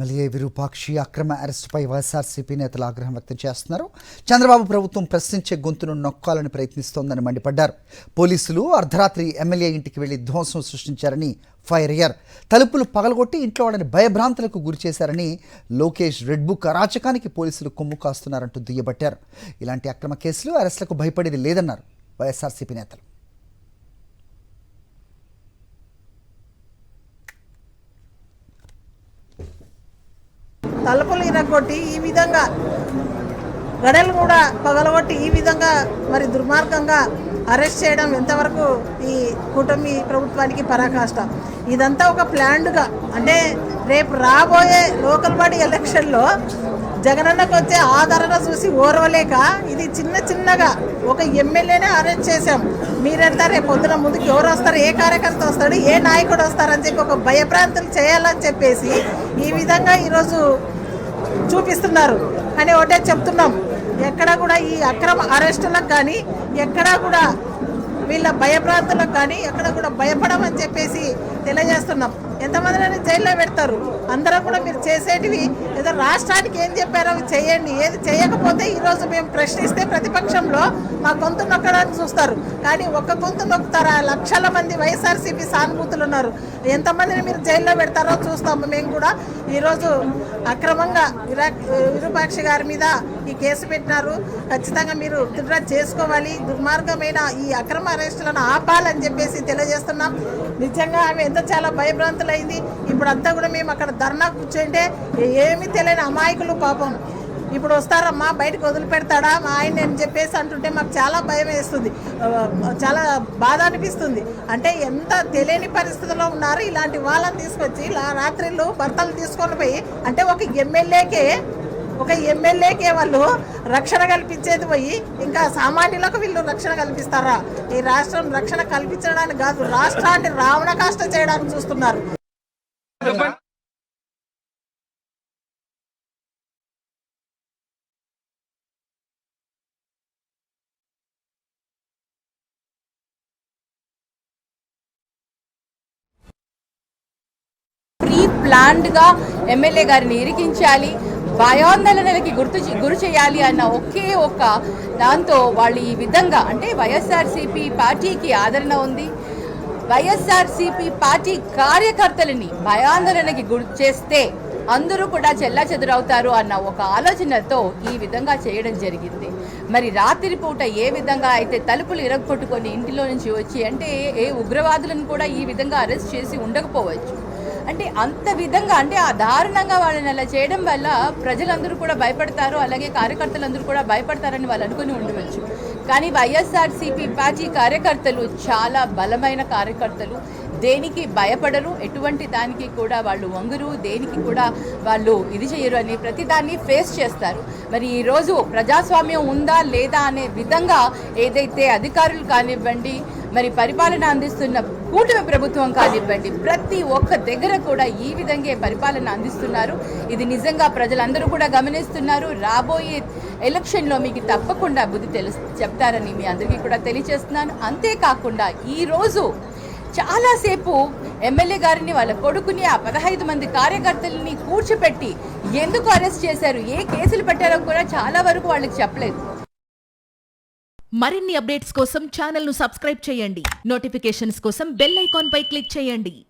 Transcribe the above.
MLA Virupakshi అక్రమ అరెస్టుపై వైఎస్ఆర్సీపీ నేతలు ఆగ్రహం వ్యక్తం చేస్తున్నారు. చంద్రబాబు ప్రభుత్వం ప్రశ్నించే గొంతును నొక్కాలని ప్రయత్నిస్తోందని మండిపడ్డారు. పోలీసులు అర్ధరాత్రి ఎమ్మెల్యే ఇంటికి వెళ్లి ధ్వంసం సృష్టించారని ఫైర్ అయ్యారు. తలుపులు పగలగొట్టి ఇంట్లో వాళ్ళని భయభ్రాంతులకు గురిచేశారని లోకేష్ రెడ్ బుక్ అరాచకానికి పోలీసులు కొమ్ము కాస్తున్నారంటూ దుయ్యబట్టారు. ఇలాంటి అక్రమ కేసులు అరెస్టులకు భయపడేది లేదన్నారు వైఎస్ఆర్సీపీ నేతలు. తలుపులు ఇరగొట్టి ఈ విధంగా గడలు కూడా పగలగొట్టి ఈ విధంగా మరి దుర్మార్గంగా అరెస్ట్ చేయడం ఎంతవరకు ఈ కూటమి ప్రభుత్వానికి పరాకాష్ట. ఇదంతా ఒక ప్లాన్డ్గా, అంటే రేపు రాబోయే లోకల్ బాడీ ఎలక్షన్లో జగనన్నకు వచ్చే ఆదరణ చూసి ఓర్వలేక ఇది చిన్నగా ఒక ఎమ్మెల్యేనే అరెస్ట్ చేశాం. మీరెంత రేపు పొద్దున ముందుకు ఎవరు వస్తారు, ఏ కార్యకర్త వస్తాడు, ఏ నాయకుడు వస్తారని చెప్పి ఒక భయభ్రాంతులు చేయాలని చెప్పేసి ఈ విధంగా ఈరోజు చూపిస్తున్నారు. కానీ ఒకటే చెప్తున్నాం, ఎక్కడా కూడా ఈ అక్రమ అరెస్టులకు కానీ, ఎక్కడా కూడా వీళ్ళ భయభ్రాంతులకు కానీ ఎక్కడ కూడా భయపడమని చెప్పేసి తెలియజేస్తున్నాం. ఎంతమందిని జైల్లో పెడతారు, అందరూ కూడా మీరు చేసేటివి ఏదో రాష్ట్రానికి ఏం చెప్పారో చేయండి. ఏది చేయకపోతే ఈరోజు మేము ప్రశ్నిస్తే ప్రతిపక్షంలో మా గొంతు నొక్కడానికి చూస్తారు. కానీ ఒక్క గొంతు నొక్కుతారా? లక్షల మంది వైఎస్ఆర్సీపీ సానుభూతులు ఉన్నారు. ఎంతమందిని మీరు జైల్లో పెడతారో చూస్తాము. మేము కూడా ఈరోజు అక్రమంగా విరూపాక్షి గారి మీద ఈ కేసు పెట్టినారు. ఖచ్చితంగా మీరు విత్డ్రా చేసుకోవాలి. దుర్మార్గమైన ఈ అక్రమ అరెస్టులను ఆపాలని చెప్పేసి తెలియజేస్తున్నాం. నిజంగా ఆమె ఎంత చాలా భయభ్రాంతులైంది. ఇప్పుడు అంతా కూడా మేము అక్కడ ధర్నా కూర్చుంటే ఏమీ తెలియని అమాయకులు పాపం ఇప్పుడు వస్తారమ్మా, బయటకు వదిలిపెడతాడా మా ఆయన అని చెప్పేసి అంటుంటే మాకు చాలా భయం వేస్తుంది, చాలా బాధ అనిపిస్తుంది. అంటే ఎంత తెలియని పరిస్థితిలో ఉన్నారు. ఇలాంటి వాళ్ళని తీసుకొచ్చి రాత్రిళ్ళు భర్తలు తీసుకొని పోయి, అంటే ఒక ఎమ్మెల్యేకే వాళ్ళు రక్షణ కల్పించేది పోయి ఇంకా సామాన్యులకు వీళ్ళు రక్షణ కల్పిస్తారా? ఈ రాష్ట్రం రక్షణ కల్పించడానికి కాదు, రాష్ట్రాన్ని రావణ కాష్ట చేయడానికి చూస్తున్నారు. ప్రీ ప్లాన్డ్గా ఎమ్మెల్యే గారిని ఇరికించాలి, భయాందోళనలకి గురి చేయాలి అన్న ఒకే ఒక్క దాంతో వాళ్ళు ఈ విధంగా, అంటే వైఎస్ఆర్సీపీ పార్టీకి ఆదరణ ఉంది, వైఎస్ఆర్సీపీ పార్టీ కార్యకర్తలని భయాందోళనకి గురి చేస్తే అందరూ కూడా చెల్లాచెదురవుతారు అన్న ఒక ఆలోచనతో ఈ విధంగా చేయడం జరిగింది. మరి రాత్రిపూట ఏ విధంగా అయితే తలుపులు ఇరగొట్టుకొని ఇంటిలో నుంచి వచ్చి, అంటే ఏ ఉగ్రవాదులను కూడా ఈ విధంగా అరెస్ట్ చేసి ఉండకపోవచ్చు. అంటే అంత విధంగా, అంటే ఆ దారుణంగా వాళ్ళని అలా చేయడం వల్ల ప్రజలందరూ కూడా భయపడతారు, అలాగే కార్యకర్తలందరూ కూడా భయపడతారని వాళ్ళు అనుకుని ఉండవచ్చు. కానీ వైఎస్ఆర్సీపీ పార్టీ కార్యకర్తలు చాలా బలమైన కార్యకర్తలు, దేనికి భయపడరు, ఎటువంటి దానికి కూడా వాళ్ళు వంగురు, దేనికి కూడా వాళ్ళు ఇది చేయరు అని ప్రతిదాన్ని ఫేస్ చేస్తారు. మరి ఈరోజు ప్రజాస్వామ్యం ఉందా లేదా అనే విధంగా ఏదైతే అధికారులు కానివ్వండి, మరి పరిపాలన అందిస్తున్న కూటమి ప్రభుత్వం కానివ్వండి, ప్రతి ఒక్క దగ్గర కూడా ఈ విధంగా పరిపాలన అందిస్తున్నారు. ఇది నిజంగా ప్రజలందరూ కూడా గమనిస్తున్నారు. రాబోయే ఎలక్షన్లో మీకు తప్పకుండా బుద్ధి చెప్తారని మీ అందరికీ కూడా తెలియజేస్తున్నాను. అంతేకాకుండా ఈరోజు చాలాసేపు ఎమ్మెల్యే గారిని, వాళ్ళ కొడుకుని, ఆ 15 మంది కార్యకర్తలని కూర్చోపెట్టి ఎందుకు అరెస్ట్ చేశారు, ఏ కేసులు పెట్టారో కూడా చాలా వరకు వాళ్ళకి చెప్పలేదు. మరిన్ని అప్డేట్స్ కోసం ఛానల్ను సబ్స్క్రైబ్ చేయండి. నోటిఫికేషన్స్ కోసం బెల్ ఐకాన్ పై క్లిక్ చేయండి.